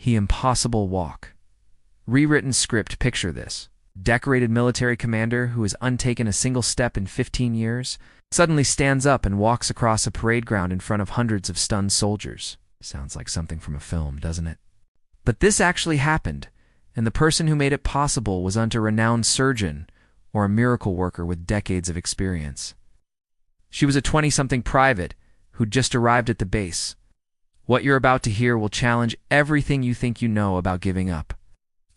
He impossible walk. Rewritten script, picture this. Decorated military commander who has untaken a single step in 15 years suddenly stands up and walks across a parade ground in front of hundreds of stunned soldiers. Sounds like something from a film, doesn't it? But this actually happened, and the person who made it possible was a renowned surgeon or a miracle worker with decades of experience. She was a 20-something private who'd just arrived at the base. What you're about to hear will challenge everything you think you know about giving up,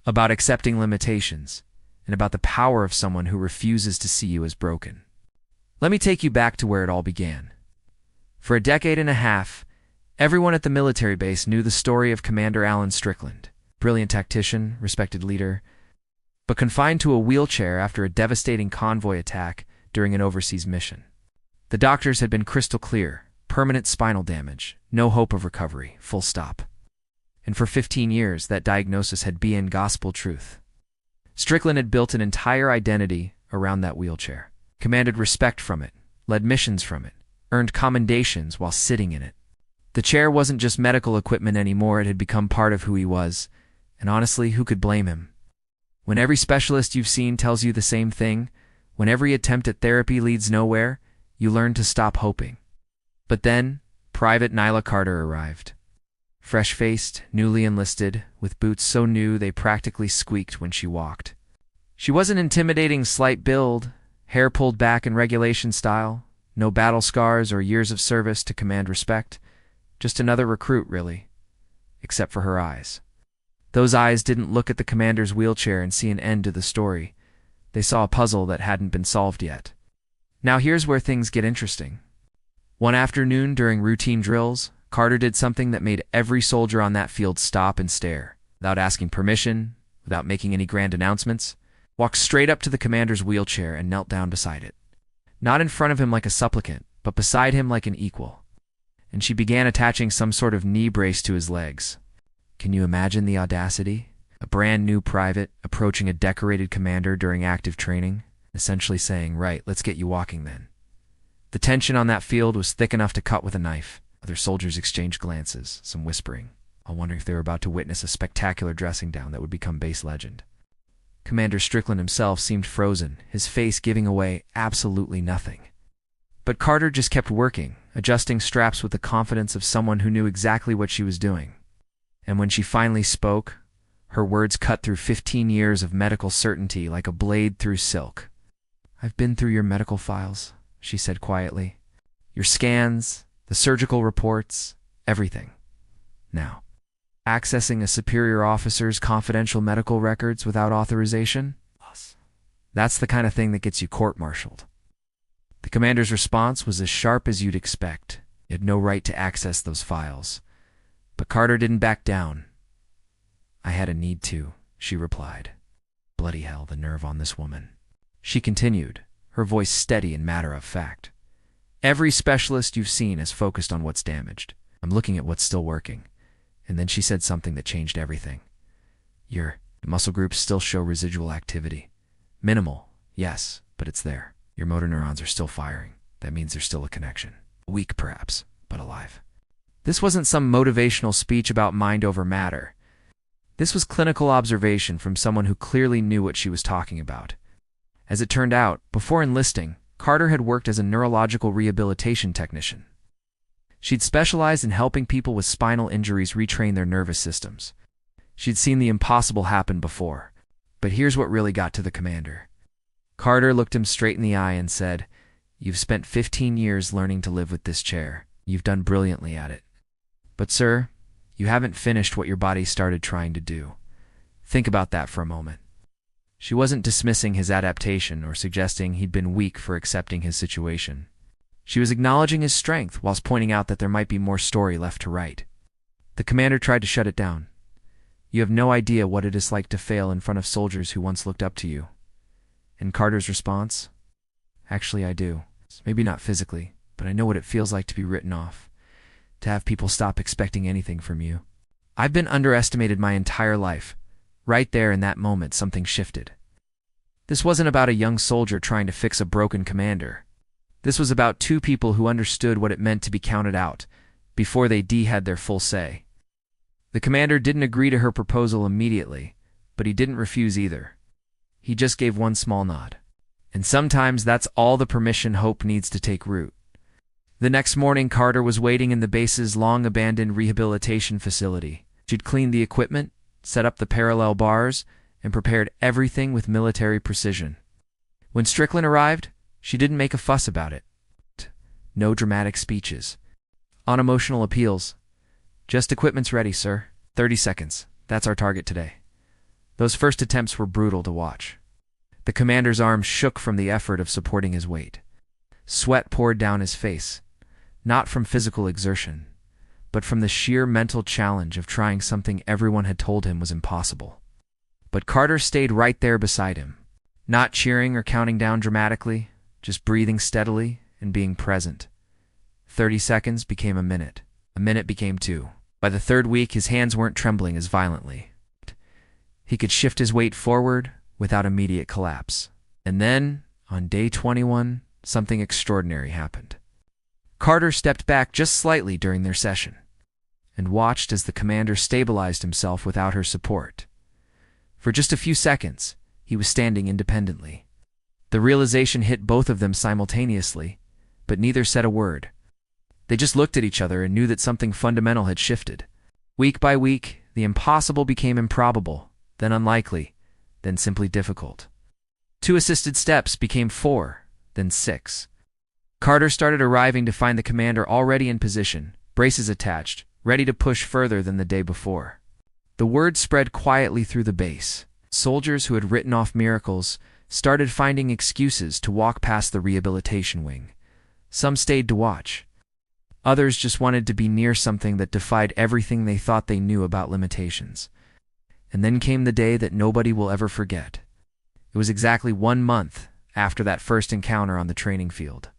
about accepting limitations, and about the power of someone who refuses to see you as broken. Let me take you back to where it all began. For a decade and a half, everyone at the military base knew the story of Commander Alan Strickland, brilliant tactician, respected leader, but confined to a wheelchair after a devastating convoy attack during an overseas mission. The doctors had been crystal clear: permanent spinal damage, no hope of recovery, full stop. And for 15 years, that diagnosis had been gospel truth. Strickland had built an entire identity around that wheelchair, commanded respect from it, led missions from it, earned commendations while sitting in it. The chair wasn't just medical equipment anymore, it had become part of who he was, and honestly, who could blame him? When every specialist you've seen tells you the same thing, when every attempt at therapy leads nowhere, you learn to stop hoping. But then, Private Nyla Carter arrived. Fresh-faced, newly enlisted, with boots so new they practically squeaked when she walked. She wasn't intimidating, slight build, hair pulled back in regulation style, no battle scars or years of service to command respect, just another recruit, really, except for her eyes. Those eyes didn't look at the commander's wheelchair and see an end to the story. They saw a puzzle that hadn't been solved yet. Now here's where things get interesting. One afternoon during routine drills, Carter did something that made every soldier on that field stop and stare. Without asking permission, without making any grand announcements, walked straight up to the commander's wheelchair and knelt down beside it. Not in front of him like a supplicant, but beside him like an equal. And she began attaching some sort of knee brace to his legs. Can you imagine the audacity? A brand new private approaching a decorated commander during active training, essentially saying, "Right, let's get you walking then." The tension on that field was thick enough to cut with a knife. Other soldiers exchanged glances, some whispering, all wondering if they were about to witness a spectacular dressing down that would become base legend. Commander Strickland himself seemed frozen, his face giving away absolutely nothing. But Carter just kept working, adjusting straps with the confidence of someone who knew exactly what she was doing. And when she finally spoke, her words cut through 15 years of medical certainty like a blade through silk. "I've been through your medical files," she said quietly. "Your scans, the surgical reports, everything. Now, accessing a superior officer's confidential medical records without authorization? That's the kind of thing that gets you court-martialed." The commander's response was as sharp as you'd expect. He had no right to access those files. But Carter didn't back down. "I had a need to," she replied. Bloody hell, the nerve on this woman. She continued, her voice steady and matter-of-fact. "Every specialist you've seen is focused on what's damaged. I'm looking at what's still working." And then she said something that changed everything. Your muscle groups still show residual activity. Minimal, yes, but it's there. Your motor neurons are still firing. That means there's still a connection. Weak, perhaps, but alive." This wasn't some motivational speech about mind over matter. This was clinical observation from someone who clearly knew what she was talking about. As it turned out, before enlisting, Carter had worked as a neurological rehabilitation technician. She'd specialized in helping people with spinal injuries retrain their nervous systems. She'd seen the impossible happen before. But here's what really got to the commander. Carter looked him straight in the eye and said, "You've spent 15 years learning to live with this chair. You've done brilliantly at it. But sir, you haven't finished what your body started trying to do. Think about that for a moment." She wasn't dismissing his adaptation or suggesting he'd been weak for accepting his situation. She was acknowledging his strength whilst pointing out that there might be more story left to write. The commander tried to shut it down. "You have no idea what it is like to fail in front of soldiers who once looked up to you." And Carter's response? "Actually, I do. Maybe not physically, but I know what it feels like to be written off, to have people stop expecting anything from you. I've been underestimated my entire life. Right there in that moment, something shifted. This wasn't about a young soldier trying to fix a broken commander. This was about two people who understood what it meant to be counted out before they had their full say. The commander didn't agree to her proposal immediately, but he didn't refuse either. He just gave one small nod. And sometimes that's all the permission hope needs to take root. The next morning, Carter was waiting in the base's long-abandoned rehabilitation facility. She'd cleaned the equipment, set up the parallel bars, and prepared everything with military precision. When Strickland arrived, she didn't make a fuss about it. No dramatic speeches. Unemotional appeals. Just equipment's ready, sir. 30 seconds. That's our target today. Those first attempts were brutal to watch. The commander's arms shook from the effort of supporting his weight. Sweat poured down his face, not from physical exertion, but from the sheer mental challenge of trying something everyone had told him was impossible. But Carter stayed right there beside him, not cheering or counting down dramatically, just breathing steadily and being present. 30 seconds became a minute became 2. By the third week, his hands weren't trembling as violently. He could shift his weight forward without immediate collapse. And then, on day 21, something extraordinary happened. Carter stepped back just slightly during their session and watched as the commander stabilized himself without her support. For just a few seconds, he was standing independently. The realization hit both of them simultaneously, but neither said a word. They just looked at each other and knew that something fundamental had shifted. Week by week, the impossible became improbable, then unlikely, then simply difficult. 2 assisted steps became 4, then 6. Carter started arriving to find the commander already in position, braces attached, ready to push further than the day before. The word spread quietly through the base. Soldiers who had written off miracles started finding excuses to walk past the rehabilitation wing. Some stayed to watch. Others just wanted to be near something that defied everything they thought they knew about limitations. And then came the day that nobody will ever forget. It was exactly 1 month after that first encounter on the training field.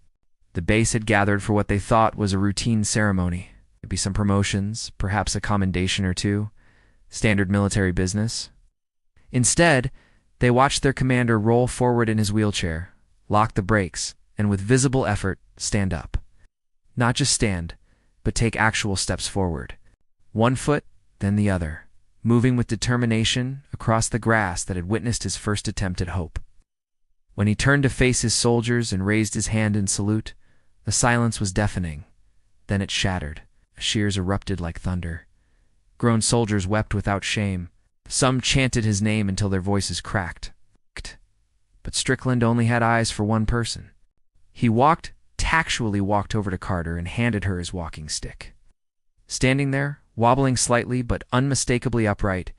The base had gathered for what they thought was a routine ceremony. Maybe some promotions, perhaps a commendation or two, standard military business. Instead, they watched their commander roll forward in his wheelchair, lock the brakes, and with visible effort, stand up. Not just stand, but take actual steps forward. 1 foot, then the other, moving with determination across the grass that had witnessed his first attempt at hope. When he turned to face his soldiers and raised his hand in salute, the silence was deafening. Then it shattered. Cheers erupted like thunder. Grown soldiers wept without shame. Some chanted his name until their voices cracked. But Strickland only had eyes for one person. He tactually walked over to Carter and handed her his walking stick. Standing there, wobbling slightly but unmistakably upright,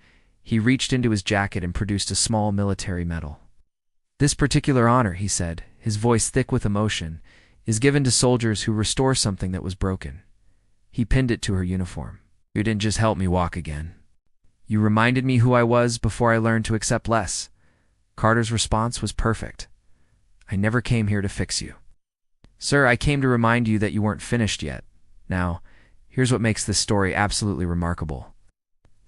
he reached into his jacket and produced a small military medal. "This particular honor," he said, his voice thick with emotion, "is given to soldiers who restore something that was broken." He pinned it to her uniform. "You didn't just help me walk again. You reminded me who I was before I learned to accept less." Carter's response was perfect. "I never came here to fix you. Sir, I came to remind you that you weren't finished yet. Now, here's what makes this story absolutely remarkable.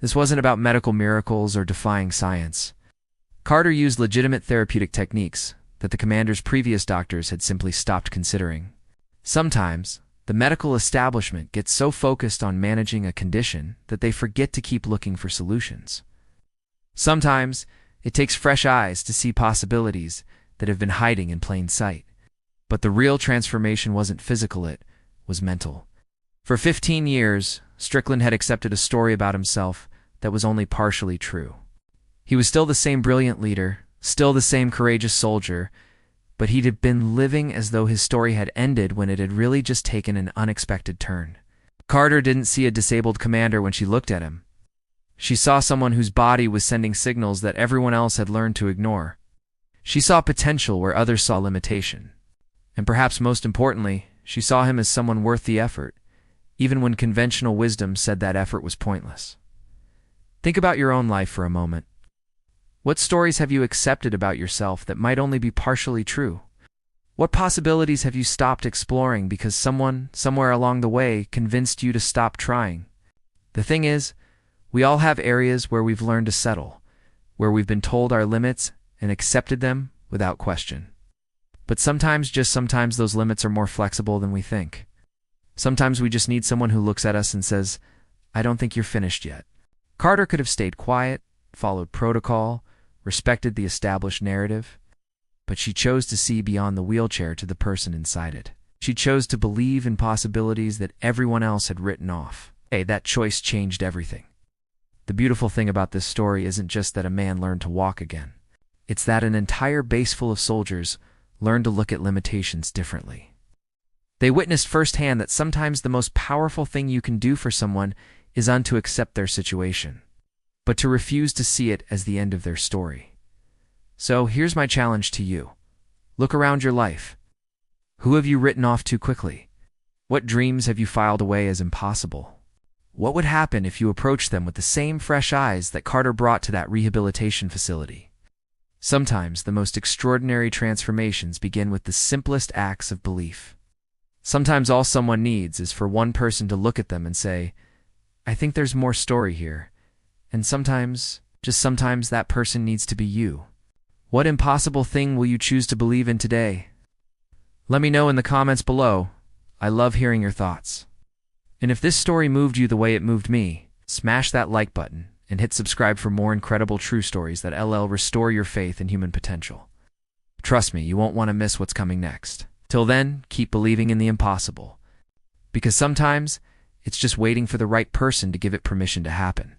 This wasn't about medical miracles or defying science. Carter used legitimate therapeutic techniques that the commander's previous doctors had simply stopped considering. Sometimes, the medical establishment gets so focused on managing a condition that they forget to keep looking for solutions. Sometimes, it takes fresh eyes to see possibilities that have been hiding in plain sight. But the real transformation wasn't physical, it was mental. For 15 years, Strickland had accepted a story about himself that was only partially true. He was still the same brilliant leader, still the same courageous soldier, but he'd been living as though his story had ended when it had really just taken an unexpected turn. Carter didn't see a disabled commander when she looked at him. She saw someone whose body was sending signals that everyone else had learned to ignore. She saw potential where others saw limitation. And perhaps most importantly, she saw him as someone worth the effort, even when conventional wisdom said that effort was pointless. Think about your own life for a moment. What stories have you accepted about yourself that might only be partially true? What possibilities have you stopped exploring because someone, somewhere along the way, convinced you to stop trying? The thing is, we all have areas where we've learned to settle, where we've been told our limits and accepted them without question. But sometimes, just sometimes, those limits are more flexible than we think. Sometimes we just need someone who looks at us and says, I don't think you're finished yet. Carter could have stayed quiet, followed protocol, respected the established narrative, but she chose to see beyond the wheelchair to the person inside it. She chose to believe in possibilities that everyone else had written off. Hey, that choice changed everything. The beautiful thing about this story isn't just that a man learned to walk again. It's that an entire base full of soldiers learned to look at limitations differently. They witnessed firsthand that sometimes the most powerful thing you can do for someone is to accept their situation, but to refuse to see it as the end of their story. So here's my challenge to you. Look around your life. Who have you written off too quickly? What dreams have you filed away as impossible? What would happen if you approached them with the same fresh eyes that Carter brought to that rehabilitation facility? Sometimes the most extraordinary transformations begin with the simplest acts of belief. Sometimes all someone needs is for one person to look at them and say, I think there's more story here. And sometimes, just sometimes, that person needs to be you. What impossible thing will you choose to believe in today? Let me know in the comments below. I love hearing your thoughts. And if this story moved you the way it moved me, smash that like button and hit subscribe for more incredible true stories that restore your faith in human potential. Trust me, you won't want to miss what's coming next. Till then, keep believing in the impossible. Because sometimes, it's just waiting for the right person to give it permission to happen.